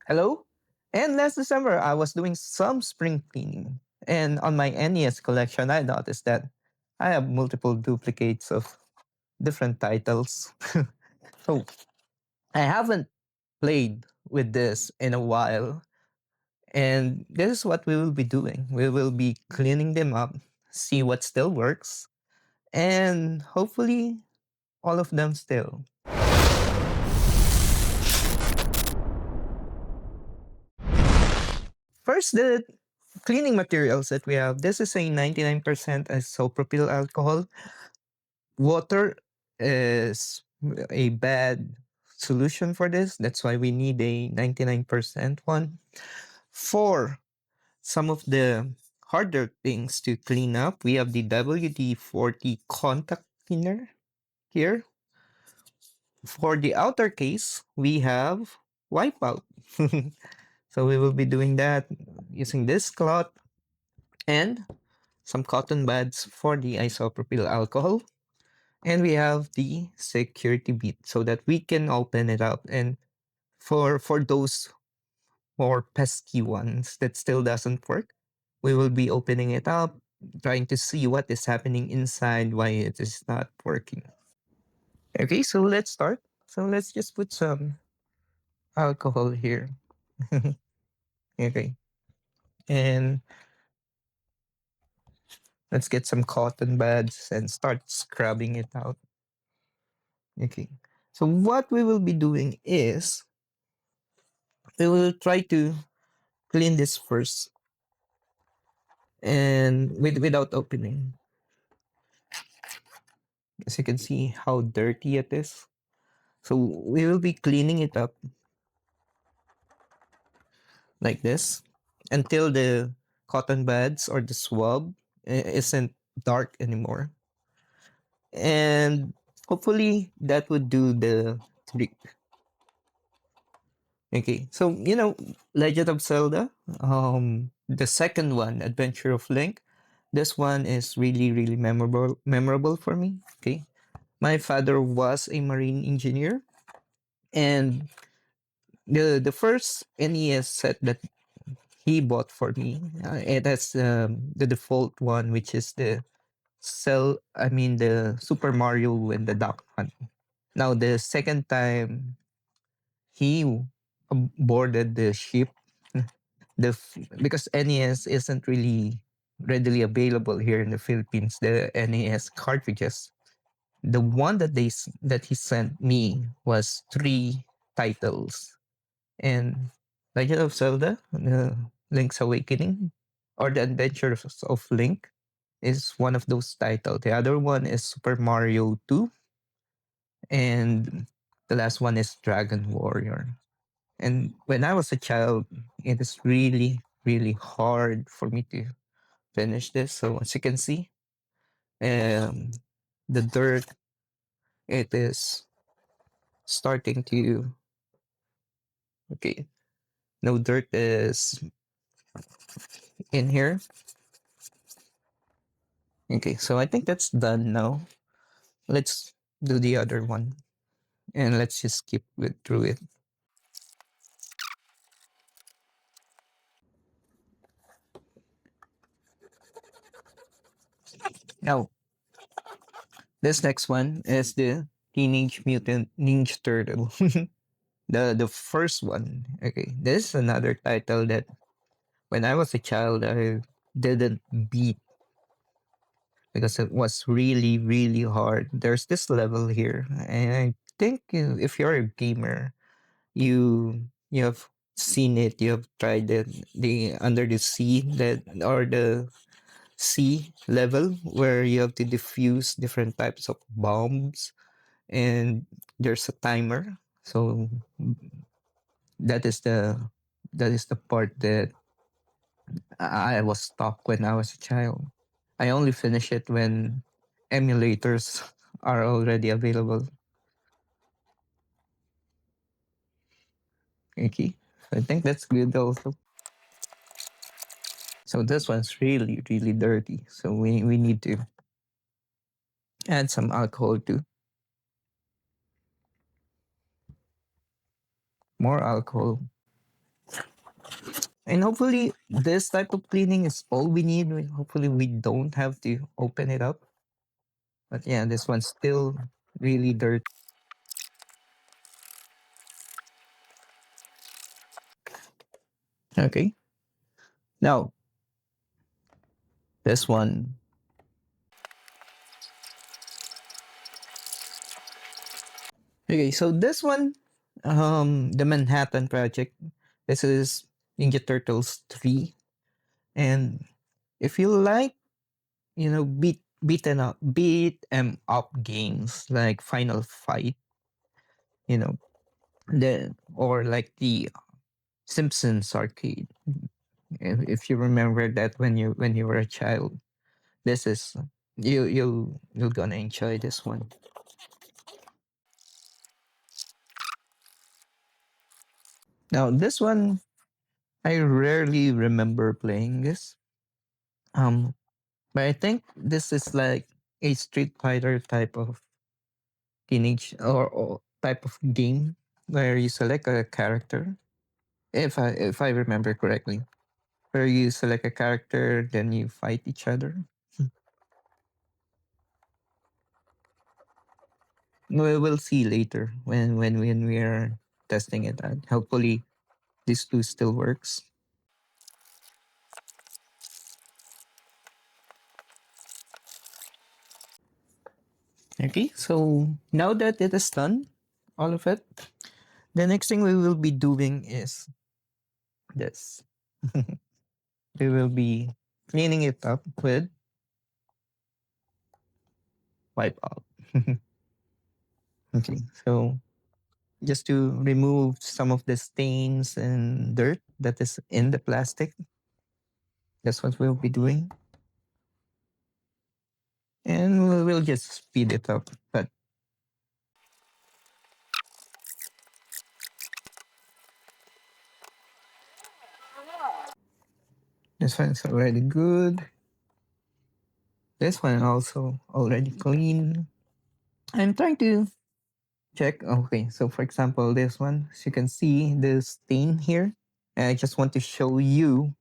Hello? And last December, I was doing some spring cleaning. And on my NES collection, I noticed that I have multiple duplicates of different titles. So I haven't played with this in a while. And this is what we will be doing. We will be cleaning them up, see what still works, and hopefully all of them still. First, the cleaning materials that we have. This is a 99% isopropyl alcohol. Water is a bad solution for this. That's why we need a 99% one. For some of the harder things to clean up, we have the WD-40 contact cleaner here. For the outer case, we have Wipeout. So we will be doing that using this cloth and some cotton buds for the isopropyl alcohol. And we have the security bit so that we can open it up. And for those more pesky ones that still doesn't work, we will be opening it up, trying to see what is happening inside, why it is not working. Okay, so let's start. So let's just put some alcohol here. Okay. And let's get some cotton buds and start scrubbing it out. Okay. So what we will be doing is we will try to clean this first and without opening. As you can see how dirty it is. So we will be cleaning it up like this until the cotton buds or the swab isn't dark anymore. And hopefully that would do the trick. Okay, so Legend of Zelda, the second one, Adventure of Link. This one is really memorable for me. Okay, my father was a marine engineer, and the first NES set that he bought for me, it has the default one, which is the Super Mario and the Duck Hunt. Now the second time he boarded the ship, because NES isn't really readily available here in the Philippines. The NES cartridges. The one that he sent me was three titles, and Legend of Zelda, Link's Awakening, or The Adventures of Link is one of those titles. The other one is Super Mario 2, and the last one is Dragon Warrior. And when I was a child, it is really hard for me to finish this. So as you can see, um, the dirt, it is starting to, okay, no dirt is in here. Okay, so I think that's done now. Let's do the other one and let's just skip through it. Now, this next one is the Teenage Mutant Ninja Turtle. The first one. Okay, this is another title that when I was a child I didn't beat because it was really hard. There's this level here, and I think if you're a gamer, you have seen it, you have tried it, the under the sea, that or the sea level where you have to defuse different types of bombs, and there's a timer. So that is the part that I was stuck when I was a child. I only finish it when emulators are already available. Okay, I think that's good also. So this one's really dirty. So we need to add some alcohol too. More alcohol. And hopefully, this type of cleaning is all we need. Hopefully, we don't have to open it up. But yeah, this one's still really dirty. Okay. Now, this one. Okay, so this one, the Manhattan Project. This is Ninja Turtles 3. And if you like, beat 'em up games like Final Fight, you know, or like the Simpsons arcade. If you remember that when you were a child, this is you're gonna enjoy this one. Now this one, I rarely remember playing this. Um, but I think this is like a Street Fighter type of teenage or type of game where you select a character. If I remember correctly, where you select a character, then you fight each other. We'll see later when we are testing it out. Hopefully, this two still works. Okay, so now that it is done, all of it, the next thing we will be doing is this. We will be cleaning it up with wipe out. Okay, so just to remove some of the stains and dirt that is in the plastic, that's what we'll be doing. And we'll just speed it up. But this one's already good. This one also already clean. I'm trying to check. Okay, so for example, this one, as you can see the stain here. And I just want to show you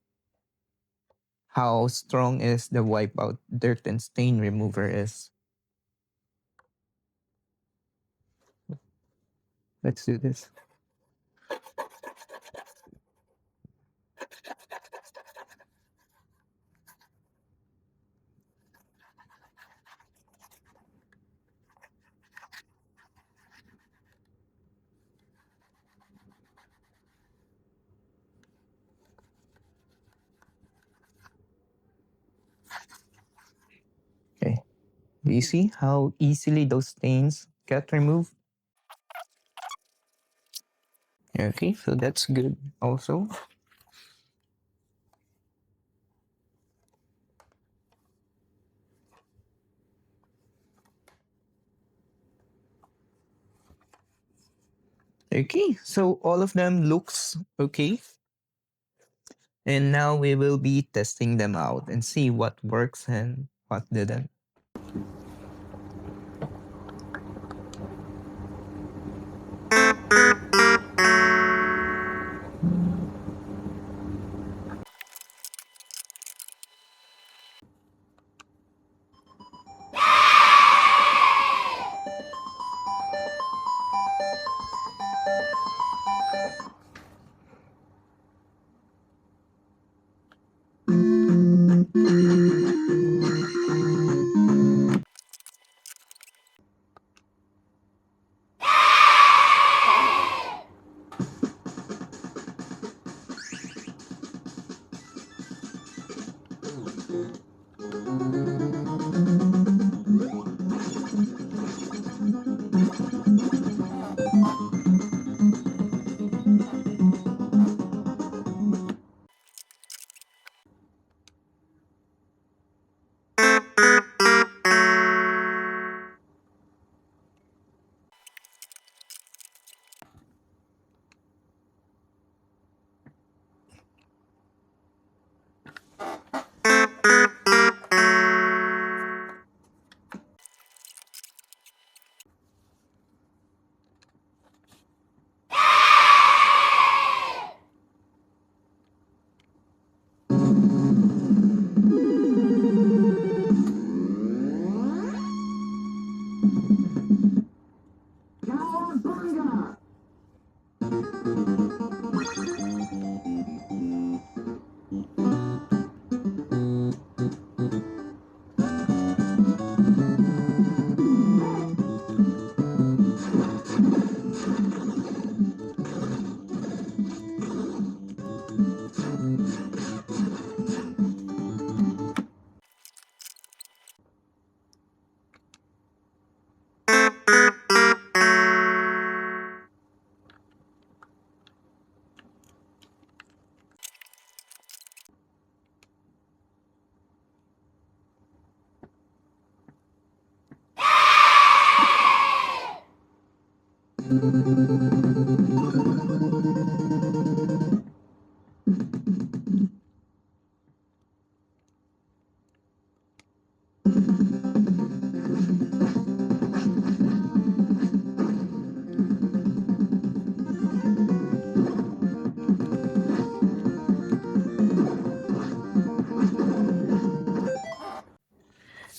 how strong is the wipeout dirt and stain remover is. Let's do this. Okay. Do you see how easily those stains get removed? Okay, so that's good also. Okay, so all of them looks okay. And now we will be testing them out and see what works and what didn't.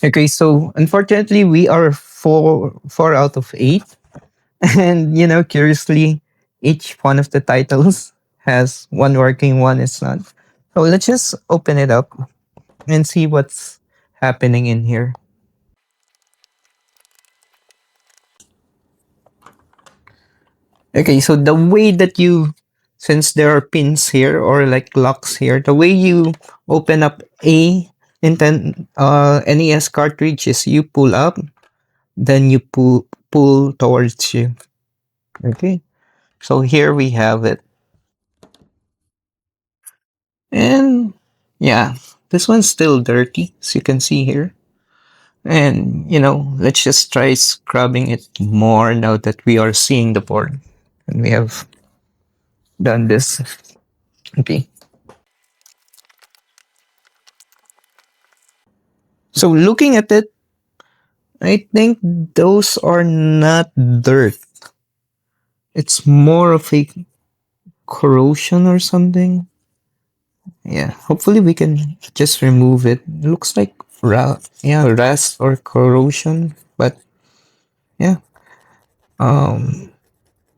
Okay, so unfortunately, we are four out of eight, and curiously, each one of the titles has one working, one is not. So let's just open it up and see what's happening in here. Okay, so the way that since there are pins here or like locks here, the way you open up a NES cartridge is you pull up, then you pull towards you. Okay, so here we have it, and yeah, this one's still dirty, as you can see here. And let's just try scrubbing it more now that we are seeing the board, and we have done this. Okay. So looking at it, I think those are not dirt. It's more of a corrosion or something. Yeah, hopefully we can just remove it. It looks like rust or corrosion, but yeah. Um,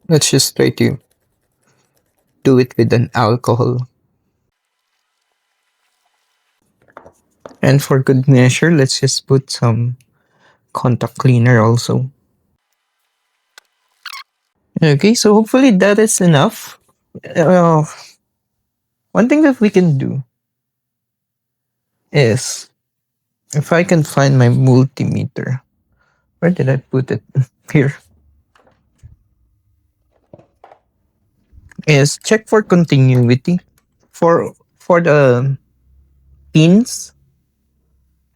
let's just try to do it with an alcohol. And for good measure, let's just put some contact cleaner also. Okay, so hopefully that is enough. Uh, one thing that we can do is if I can find my multimeter. Where did I put it? Here. Is check for continuity for the pins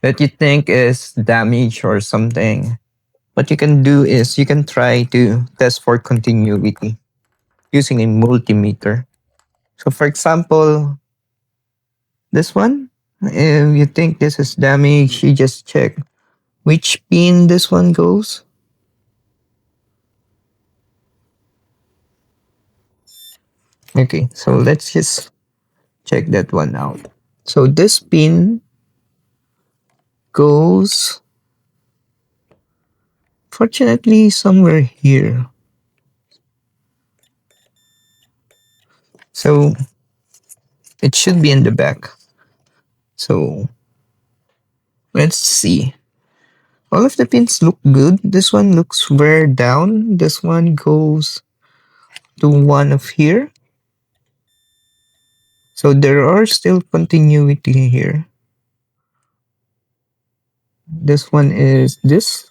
that you think is damaged or something. What you can do is you can try to test for continuity using a multimeter. So for example, this one, if you think this is damaged, you just check which pin this one goes. Okay, so let's just check that one out. So this pin goes fortunately somewhere here. So it should be in the back. So let's see. All of the pins look good. This one looks wear down. This one goes to one of here. So there are still continuity here. This one is this.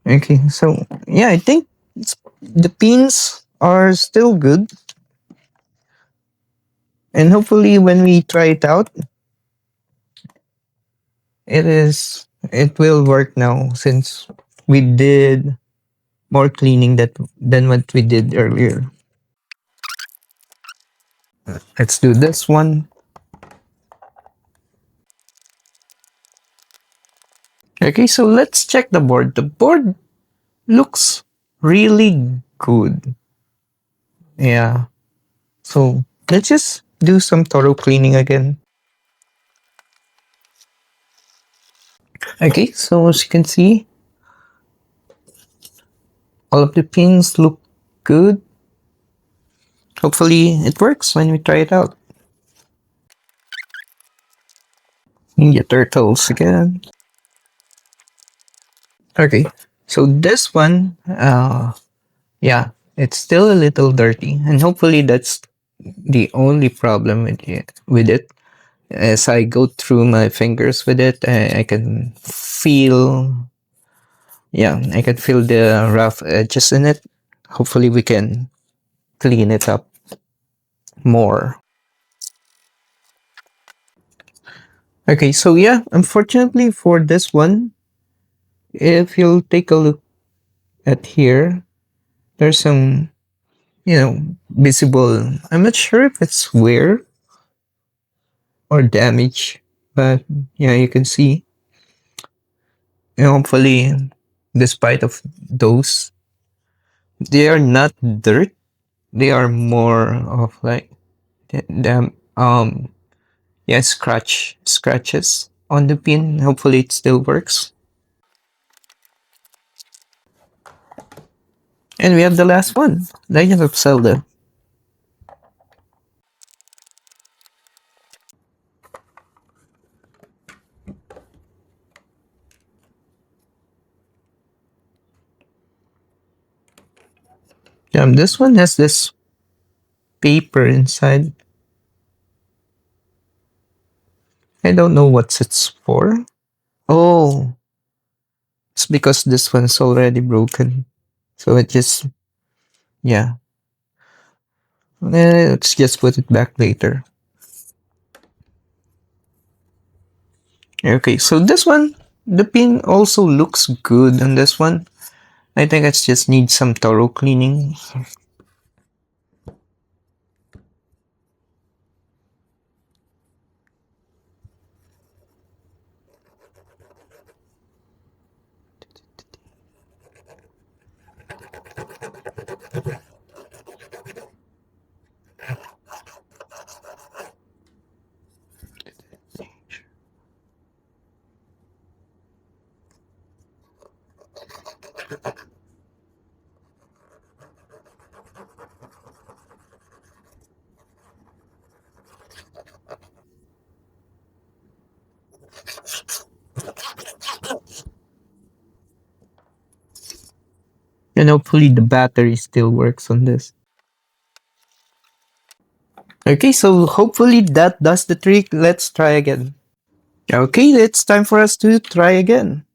Okay, so yeah, I think the pins are still good. And hopefully when we try it out, it will work now since we did more cleaning than what we did earlier. Let's do this one. Okay, so let's check the board. The board looks really good. Yeah. So let's just do some thorough cleaning again. Okay, so as you can see, all of the pins look good. Hopefully it works when we try it out. Ninja Turtles again. Okay, so this one, yeah, it's still a little dirty, and hopefully that's the only problem with it. As I go through my fingers with it, I can feel, yeah, I can feel the rough edges in it. Hopefully we can clean it up more. Okay, so yeah, unfortunately for this one, if you'll take a look at here, There's some, visible. I'm not sure if it's wear or damage, but yeah, you can see. Hopefully, despite of those, they are not dirt. They are more of like them. Yeah, scratches on the pin. Hopefully, it still works. And we have the last one, Legend of Zelda. This one has this paper inside. I don't know what it's for. Oh, it's because this one's already broken. So it just, yeah. Let's just put it back later. Okay, so this one, the pin also looks good on this one. I think it just needs some thorough cleaning. And hopefully the battery still works on this. Okay, so hopefully that does the trick. Let's try again. Okay, it's time for us to try again.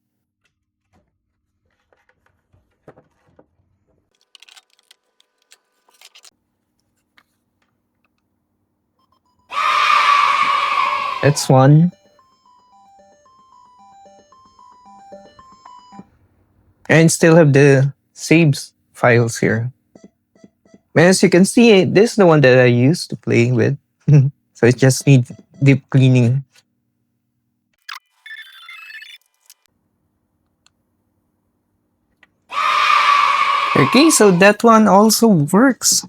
It's one. And still have the saves files here. As you can see, this is the one that I used to play with. So it just needs deep cleaning. Okay, so that one also works.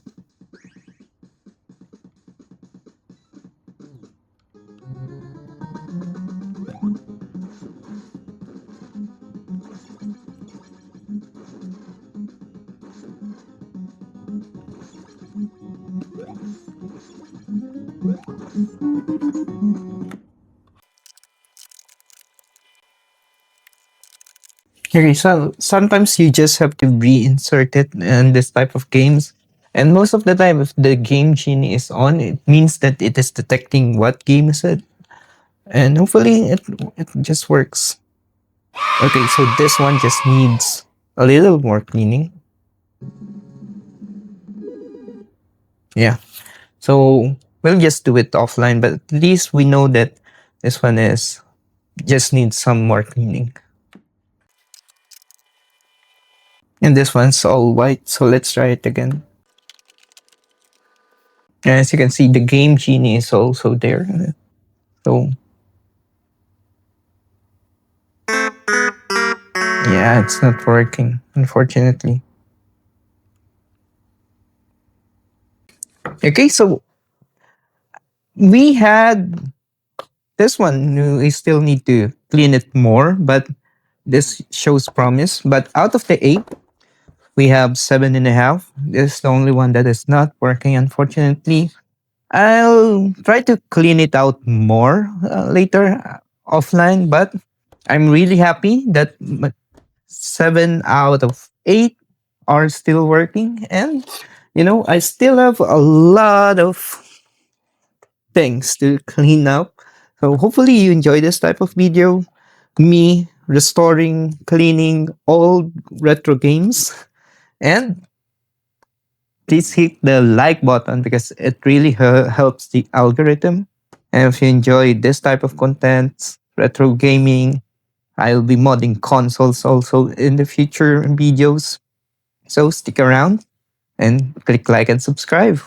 Okay, so sometimes you just have to reinsert it in this type of games. And most of the time, if the game genie is on, it means that it is detecting what game is it. And hopefully it just works. Okay, so this one just needs a little more cleaning. Yeah. So we'll just do it offline, but at least we know that this one is just needs some more cleaning. And this one's all white, so let's try it again. And as you can see, the game genie is also there. So yeah, it's not working, unfortunately. Okay, so we had this one. We still need to clean it more, but this shows promise. But out of the eight, we have 7.5. This is the only one that is not working, unfortunately. I'll try to clean it out more later offline, but I'm really happy that 7 out of 8 are still working. And, I still have a lot of things to clean up. So hopefully you enjoy this type of video. Me restoring, cleaning old retro games. And please hit the like button because it really helps the algorithm. And if you enjoy this type of content, retro gaming, I'll be modding consoles also in the future videos. So stick around and click like and subscribe.